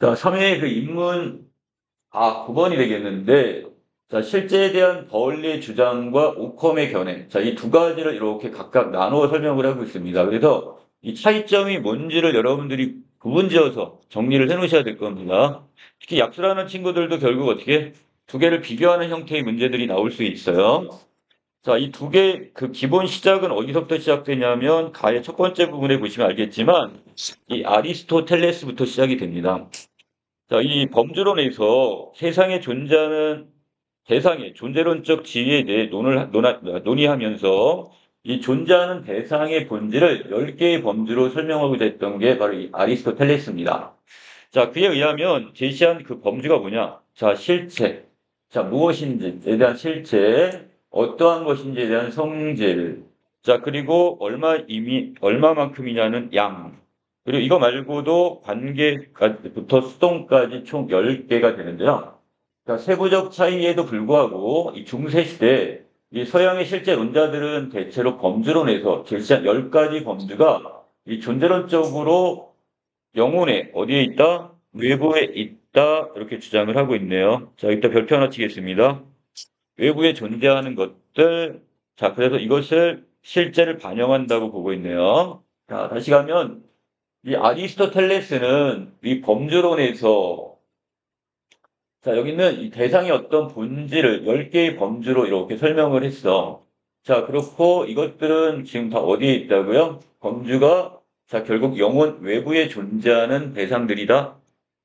자, 3회 그 인문 9번이 되겠는데, 자, 실제에 대한 버을리의 주장과 오컴의 견해. 자, 이 두 가지를 이렇게 각각 나누어 설명을 하고 있습니다. 그래서 이 차이점이 뭔지를 여러분들이 구분지어서 정리를 해 놓으셔야 될 겁니다. 특히 약술하는 친구들도 결국 어떻게 두 개를 비교하는 형태의 문제들이 나올 수 있어요. 자, 이 두 개, 그 기본 시작은 어디서부터 시작되냐면, 가의 첫 번째 부분에 보시면 알겠지만, 이 아리스토텔레스부터 시작이 됩니다. 자, 이 범주론에서 세상에 존재하는 대상의 존재론적 지위에 대해 논의하면서 이 존재하는 대상의 본질을 10개의 범주로 설명하고자 했던 게 바로 이 아리스토텔레스입니다. 자, 그에 의하면 제시한 그 범주가 뭐냐? 자, 실체. 자, 무엇인지에 대한 실체, 어떠한 것인지에 대한 성질. 자, 그리고 얼마만큼이냐는 양. 그리고 이거 말고도 관계부터 수동까지 총 10개가 되는데요. 자, 세부적 차이에도 불구하고 이 중세시대 이 서양의 실제論자들은 대체로 범주론에서 제시한 10가지 범주가 이 존재론적으로 영혼에 어디에 있다? 외부에 있다. 이렇게 주장을 하고 있네요. 자, 이따 별표 하나 치겠습니다. 외부에 존재하는 것들. 자, 그래서 이것을 실제를 반영한다고 보고 있네요. 자, 다시 가면 이 아리스토텔레스는 이 범주론에서 자, 여기는 이 대상의 어떤 본질을 10개의 범주로 이렇게 설명을 했어. 자, 그렇고 이것들은 지금 다 어디에 있다고요? 범주가 자, 결국 영혼 외부에 존재하는 대상들이다.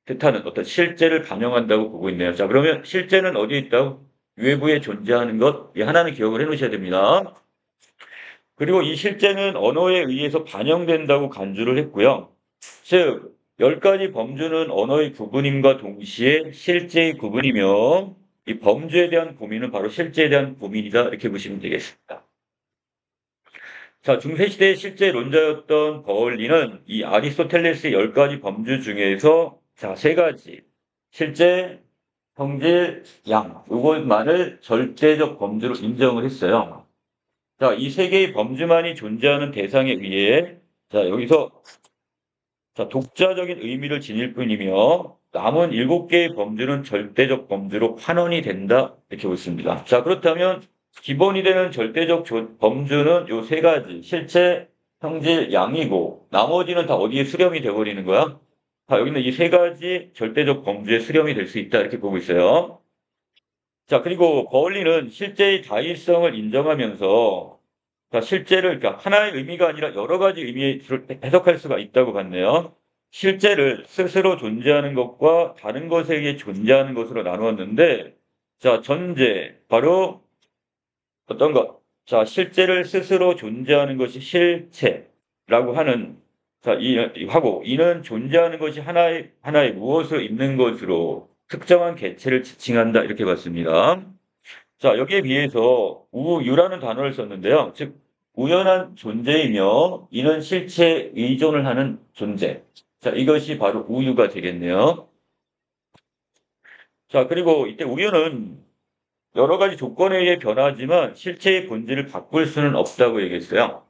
뜻하는 어떤 실제를 반영한다고 보고 있네요. 자, 그러면 실제는 어디에 있다고? 외부에 존재하는 것. 이 하나는 기억을 해 놓으셔야 됩니다. 그리고 이 실제는 언어에 의해서 반영된다고 간주를 했고요. 즉, 10가지 범주는 언어의 구분임과 동시에 실제의 구분이며 이 범주에 대한 고민은 바로 실제에 대한 고민이다. 이렇게 보시면 되겠습니다. 자, 중세시대의 실제 론자였던 버울리는 이 아리스토텔레스의 10가지 범주 중에서 자, 3가지. 실제, 성질, 양. 이것만을 절대적 범주로 인정을 했어요. 자, 이 3개의 범주만이 존재하는 대상에 의해 자, 여기서 자, 독자적인 의미를 지닐 뿐이며 남은 7개의 범주는 절대적 범주로 환원이 된다. 이렇게 보습니다. 자, 그렇다면 기본이 되는 절대적 범주는 요 3가지. 실체, 성질, 양이고 나머지는 다 어디에 수렴이 되어버리는 거야? 자, 여기는 이 3가지 절대적 범주에 수렴이 될 수 있다. 이렇게 보고 있어요. 자, 그리고 버울리는 실제의 다일성을 인정하면서 자, 실제를 그러니까 하나의 의미가 아니라 여러 가지 의미로 해석할 수가 있다고 봤네요. 실제를 스스로 존재하는 것과 다른 것에 의해 존재하는 것으로 나누었는데 자, 전제 바로 어떤 것? 자, 실제를 스스로 존재하는 것이 실체라고 하는 자, 하고 이는 존재하는 것이 하나의 무엇으로 있는 것으로 특정한 개체를 지칭한다 이렇게 봤습니다. 자, 여기에 비해서 우유라는 단어를 썼는데요. 즉, 우연한 존재이며 이는 실체에 의존을 하는 존재. 자, 이것이 바로 우유가 되겠네요. 자, 그리고 이때 우유는 여러 가지 조건에 의해 변하지만 실체의 본질을 바꿀 수는 없다고 얘기했어요.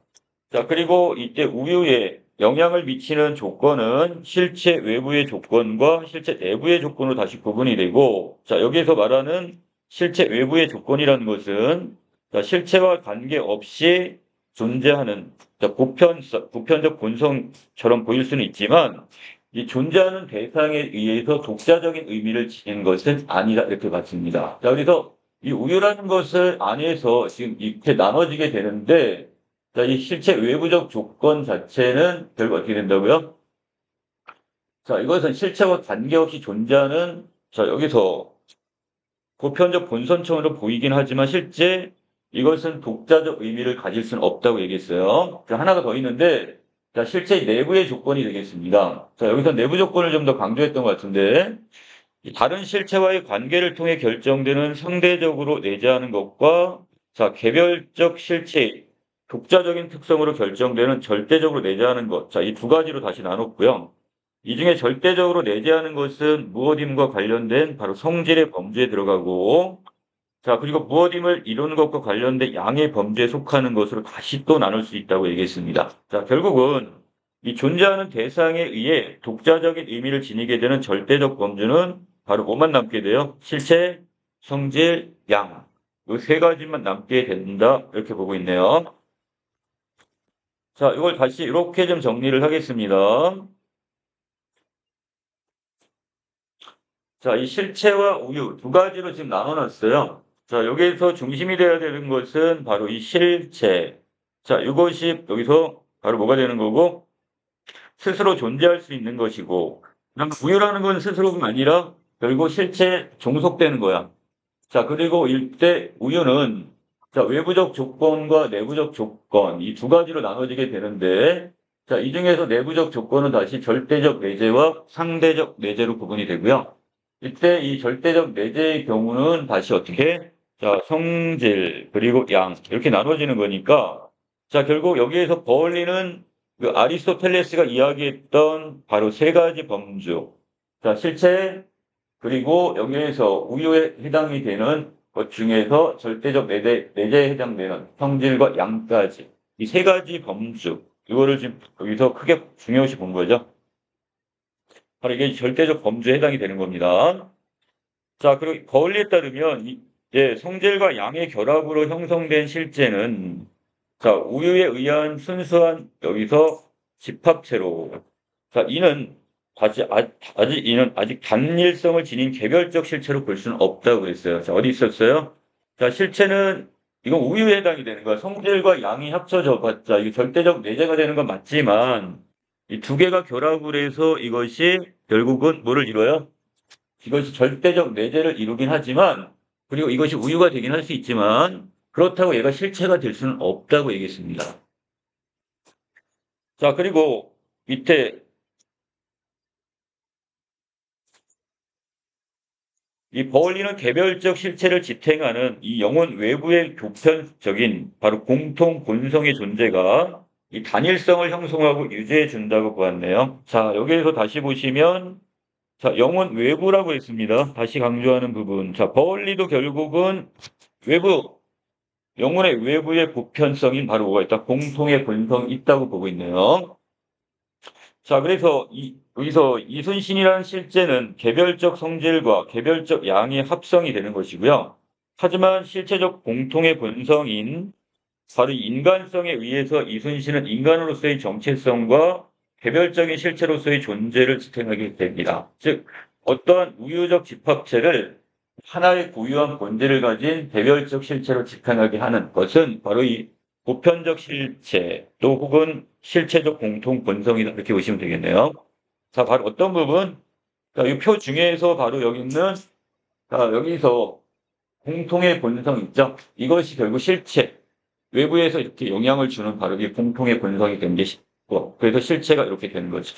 자, 그리고 이때 우유에 영향을 미치는 조건은 실체 외부의 조건과 실체 내부의 조건으로 다시 구분이 되고, 자, 여기에서 말하는 실체 외부의 조건이라는 것은 자, 실체와 관계없이 존재하는 자, 보편적 본성처럼 보일 수는 있지만 이 존재하는 대상에 의해서 독자적인 의미를 지닌 것은 아니다 이렇게 봤습니다. 자, 그래서 이 우유라는 것을 안에서 지금 이렇게 나눠지게 되는데 자, 이 실체 외부적 조건 자체는 결국 어떻게 된다고요? 자, 이것은 실체와 관계없이 존재하는 자, 여기서 보편적 본선처럼 보이긴 하지만 실제 이것은 독자적 의미를 가질 수는 없다고 얘기했어요. 자, 하나가 더 있는데 자, 실제 내부의 조건이 되겠습니다. 자, 여기서 내부 조건을 좀 더 강조했던 것 같은데 다른 실체와의 관계를 통해 결정되는 상대적으로 내재하는 것과 자, 개별적 실체, 독자적인 특성으로 결정되는 절대적으로 내재하는 것. 자, 이 두 가지로 다시 나눴고요. 이 중에 절대적으로 내재하는 것은 무엇임과 관련된 바로 성질의 범주에 들어가고 자, 그리고 무엇임을 이루는 것과 관련된 양의 범주에 속하는 것으로 다시 또 나눌 수 있다고 얘기했습니다. 자, 결국은 이 존재하는 대상에 의해 독자적인 의미를 지니게 되는 절대적 범주는 바로 뭐만 남게 돼요? 실체, 성질, 양. 이 세 가지만 남게 된다. 이렇게 보고 있네요. 자, 이걸 다시 이렇게 좀 정리를 하겠습니다. 자, 이 실체와 우유 두 가지로 지금 나눠놨어요. 자, 여기에서 중심이 되어야 되는 것은 바로 이 실체. 자, 이것이 여기서 바로 뭐가 되는 거고, 스스로 존재할 수 있는 것이고, 그럼 우유라는 건 스스로가 아니라 결국 실체에 종속되는 거야. 자, 그리고 일대 우유는 자, 외부적 조건과 내부적 조건 이 두 가지로 나눠지게 되는데, 자, 이 중에서 내부적 조건은 다시 절대적 내재와 상대적 내재로 구분이 되고요. 이때 이 절대적 내재의 경우는 다시 어떻게? 자, 성질 그리고 양 이렇게 나눠지는 거니까, 자, 결국 여기에서 버울리는 그 아리스토텔레스가 이야기했던 바로 세 가지 범주. 자, 실체 그리고 여기에서 우유에 해당이 되는 것 중에서 절대적 내재에 해당되는 성질과 양까지 이 세 가지 범주 이거를 지금 여기서 크게 중요시 본 거죠. 바로 이게 절대적 범주에 해당이 되는 겁니다. 자, 그리고 거울리에 따르면 성질과 양의 결합으로 형성된 실제는 자, 우유에 의한 순수한 여기서 집합체로 자, 이는 아직 단일성을 지닌 개별적 실체로 볼 수는 없다고 그랬어요. 자, 어디 있었어요? 자, 실체는 이건 우유에 해당이 되는 거야. 성질과 양이 합쳐져 봤자 이게 절대적 내재가 되는 건 맞지만 이 두 개가 결합을 해서 이것이 결국은 뭐를 이뤄요? 이것이 절대적 내재를 이루긴 하지만 그리고 이것이 우유가 되긴 할 수 있지만 그렇다고 얘가 실체가 될 수는 없다고 얘기했습니다. 자, 그리고 밑에 이 버울리는 개별적 실체를 지탱하는 이 영혼 외부의 보편적인 바로 공통 본성의 존재가 이 단일성을 형성하고 유지해 준다고 보았네요. 자, 여기에서 다시 보시면 자, 영혼 외부라고 했습니다. 다시 강조하는 부분. 자, 버울리도 결국은 외부, 영혼의 외부의 보편성인 바로 뭐가 있다? 공통의 본성이 있다고 보고 있네요. 자, 그래서 여기서 이순신이라는 실제는 개별적 성질과 개별적 양의 합성이 되는 것이고요. 하지만 실체적 공통의 본성인 바로 인간성에 의해서 이순신은 인간으로서의 정체성과 개별적인 실체로서의 존재를 지탱하게 됩니다. 즉, 어떠한 우유적 집합체를 하나의 고유한 본질을 가진 개별적 실체로 지탱하게 하는 것은 바로 이 보편적 실체 또 혹은 실체적 공통 본성이다 이렇게 보시면 되겠네요. 자, 바로 어떤 부분? 자, 이 표 중에서 바로 여기 있는 자, 여기서 공통의 본성 있죠? 이것이 결국 실체 외부에서 이렇게 영향을 주는 바로 이 공통의 본성이 된 게 그래서 실체가 이렇게 되는 거죠.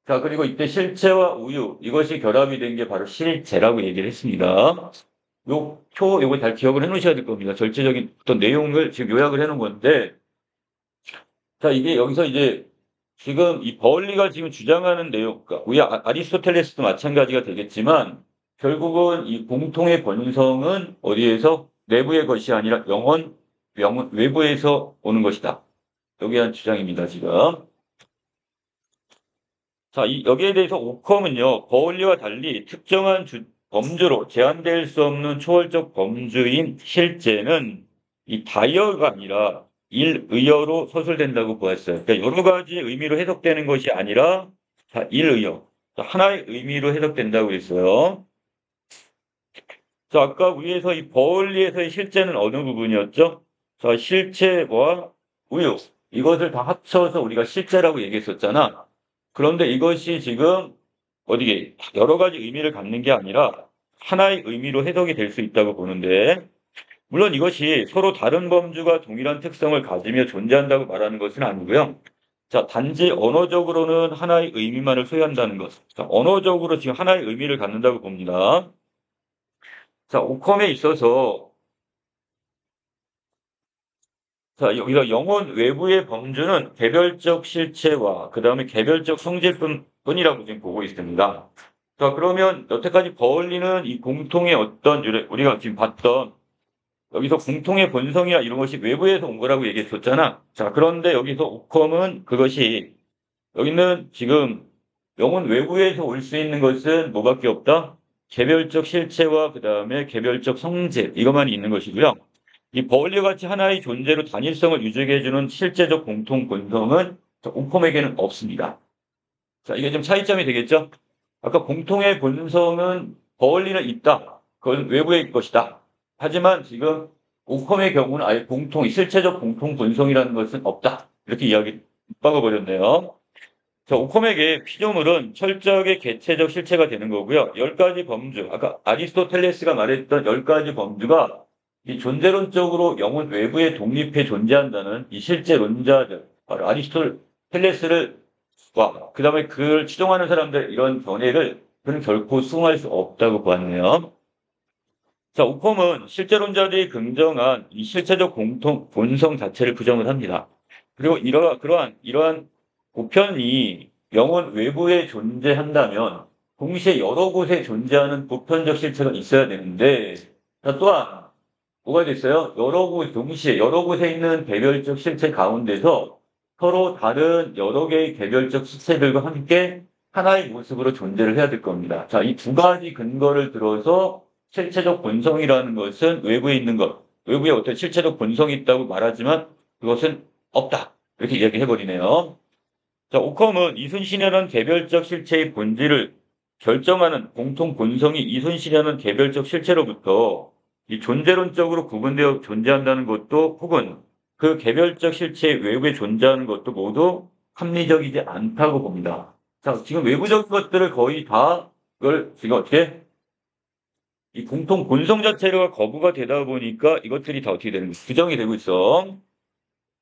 자, 그리고 이때 실체와 우유 이것이 결합이 된 게 바로 실제라고 얘기를 했습니다. 요거 잘 기억을 해 놓으셔야 될 겁니다. 절제적인 어떤 내용을 지금 요약을 해 놓은 건데, 자, 이게 여기서 이제 지금 이 버울리가 지금 주장하는 내용, 그러니까 우리 아리스토텔레스도 마찬가지가 되겠지만, 결국은 이 공통의 본성은 어디에서 내부의 것이 아니라 외부에서 오는 것이다. 여기에 대한 주장입니다, 지금. 자, 여기에 대해서 오컴은요, 버울리와 달리 특정한 범주로 제한될 수 없는 초월적 범주인 실제는 이 다이어가 아니라 일의어로 서술된다고 보았어요. 그러니까 여러 가지 의미로 해석되는 것이 아니라 자, 일의어. 하나의 의미로 해석된다고 했어요. 자, 아까 위에서 이 버울리에서의 실제는 어느 부분이었죠? 자, 실체와 우유. 이것을 다 합쳐서 우리가 실제라고 얘기했었잖아. 그런데 이것이 지금 어디게 여러 가지 의미를 갖는 게 아니라 하나의 의미로 해석이 될 수 있다고 보는데, 물론 이것이 서로 다른 범주가 동일한 특성을 가지며 존재한다고 말하는 것은 아니고요. 자, 단지 언어적으로는 하나의 의미만을 소유한다는 것. 자, 언어적으로 지금 하나의 의미를 갖는다고 봅니다. 자, 오컴에 있어서 자, 여기서 영혼 외부의 범주는 개별적 실체와 그 다음에 개별적 성질뿐이라고 지금 보고 있습니다. 자, 그러면 여태까지 버울리는 이 공통의 어떤 우리가 지금 봤던 여기서 공통의 본성이나 이런 것이 외부에서 온 거라고 얘기했었잖아. 자, 그런데 여기서 오컴은 그것이 여기는 지금 영혼 외부에서 올 수 있는 것은 뭐밖에 없다? 개별적 실체와 그 다음에 개별적 성질 이것만 있는 것이고요. 이 버울리와 같이 하나의 존재로 단일성을 유지해 해주는 실제적 공통 본성은 오컴에게는 없습니다. 자, 이게 좀 차이점이 되겠죠? 아까 공통의 본성은 버울리는 있다. 그건 외부의 것이다. 하지만 지금 오컴의 경우는 아예 실체적 공통 본성이라는 것은 없다. 이렇게 이야기 바꿔버렸네요. 자, 오컴에게 피조물은 철저하게 개체적 실체가 되는 거고요. 10가지 범주, 아까 아리스토텔레스가 말했던 10가지 범주가 이 존재론적으로 영혼 외부에 독립해 존재한다는 이 실제론자들, 바로 아리스토텔레스를 그 다음에 그걸 추종하는 사람들 이런 견해를 그는 결코 수긍할 수 없다고 보았네요. 자, 오컴은 실제론자들이 긍정한 이 실체적 공통 본성 자체를 부정을 합니다. 그리고 이러한 보편이 영혼 외부에 존재한다면 동시에 여러 곳에 존재하는 보편적 실체가 있어야 되는데, 자, 또한 뭐가 됐어요? 동시에 여러 곳에 있는 개별적 실체 가운데서 서로 다른 여러 개의 개별적 실체들과 함께 하나의 모습으로 존재를 해야 될 겁니다. 자, 이 두 가지 근거를 들어서 실체적 본성이라는 것은 외부에 있는 것, 외부에 어떤 실체적 본성이 있다고 말하지만 그것은 없다. 이렇게 이야기해버리네요. 자, 오컴은 이순신이라는 개별적 실체의 본질을 결정하는 공통 본성이 이순신이라는 개별적 실체로부터 이 존재론적으로 구분되어 존재한다는 것도 혹은 그 개별적 실체의 외부에 존재하는 것도 모두 합리적이지 않다고 봅니다. 자, 지금 외부적 것들을 거의 다 그걸 지금 어떻게 이 공통 본성 자체가 거부가 되다 보니까 이것들이 다 어떻게 되는 거예요? 부정이 되고 있어.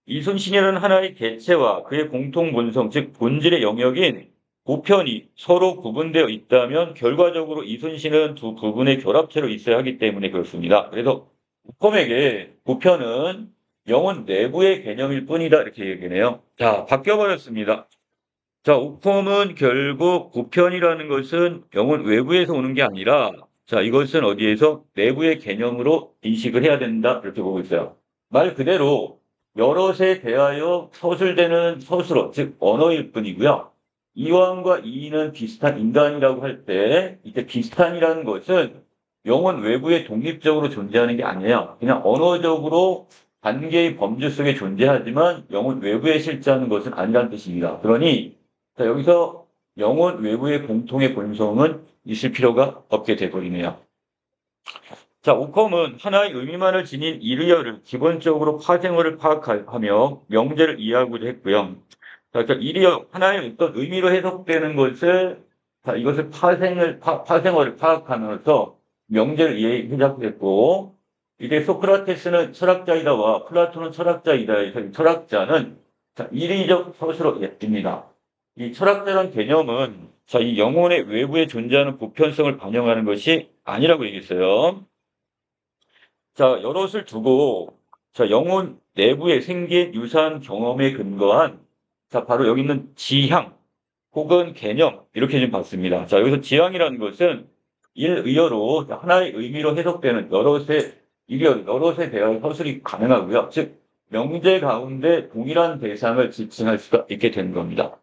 이순신이라는 하나의 개체와 그의 공통 본성, 즉 본질의 영역인 보편이 서로 구분되어 있다면 결과적으로 이순신은 두 부분의 결합체로 있어야 하기 때문에 그렇습니다. 그래서 오컴에게 보편은 영혼 내부의 개념일 뿐이다 이렇게 얘기해요. 자, 바뀌어버렸습니다. 자, 오컴은 결국 보편이라는 것은 영혼 외부에서 오는 게 아니라 자, 이것은 어디에서 내부의 개념으로 인식을 해야 된다 이렇게 보고 있어요. 말 그대로 여럿에 대하여 서술되는 서술어, 즉 언어일 뿐이고요. 이왕과 이인은 비슷한 인간이라고 할 때 이때 비슷한이라는 것은 영혼 외부에 독립적으로 존재하는 게 아니에요. 그냥 언어적으로 관계의 범주 속에 존재하지만 영혼 외부에 실제하는 것은 아니라는 뜻입니다. 그러니 자, 여기서 영혼 외부의 공통의 본성은 있을 필요가 없게 돼버리네요. 자, 오컴은 하나의 의미만을 지닌 이르여를 기본적으로 파생어를 파악하며 명제를 이해하고자 했고요. 자, 그러니까 이르여 하나의 어떤 의미로 해석되는 것을 자, 이것을 파생어를 파악하면서 명제를 이해하자고 했고, 이제 소크라테스는 철학자이다와 플라톤은 철학자이다 해서 철학자는 자, 이리적 서술어입니다. 이 철학자라는 개념은 자, 이 영혼의 외부에 존재하는 보편성을 반영하는 것이 아니라고 얘기했어요. 자, 여럿을 두고 자, 영혼 내부에 생긴 유사한 경험에 근거한 자, 바로 여기 있는 지향 혹은 개념 이렇게 좀 봤습니다. 자, 여기서 지향이라는 것은 일의어로 하나의 의미로 해석되는 여럿에 대한 서술이 가능하고요. 즉 명제 가운데 동일한 대상을 지칭할 수가 있게 되는 겁니다.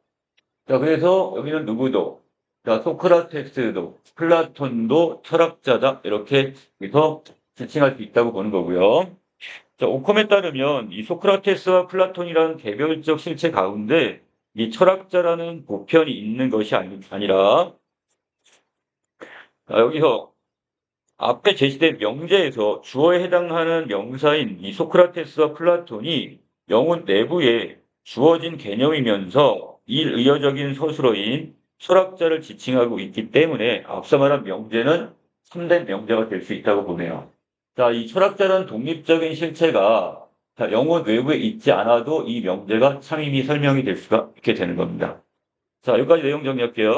자, 그래서 여기는 누구도 자, 소크라테스도 플라톤도 철학자다 이렇게 해서 지칭할 수 있다고 보는 거고요. 자, 오컴에 따르면 이 소크라테스와 플라톤이라는 개별적 실체 가운데 이 철학자라는 보편이 있는 것이 아니라 자, 여기서 앞에 제시된 명제에서 주어에 해당하는 명사인 이 소크라테스와 플라톤이 영혼 내부에 주어진 개념이면서 일의어적인 서술어인 철학자를 지칭하고 있기 때문에 앞서 말한 명제는 참된 명제가 될 수 있다고 보네요. 자, 이 철학자라는 독립적인 실체가 자, 영혼 외부에 있지 않아도 이 명제가 참임이 설명이 될 수가 있게 되는 겁니다. 자, 여기까지 내용 정리할게요.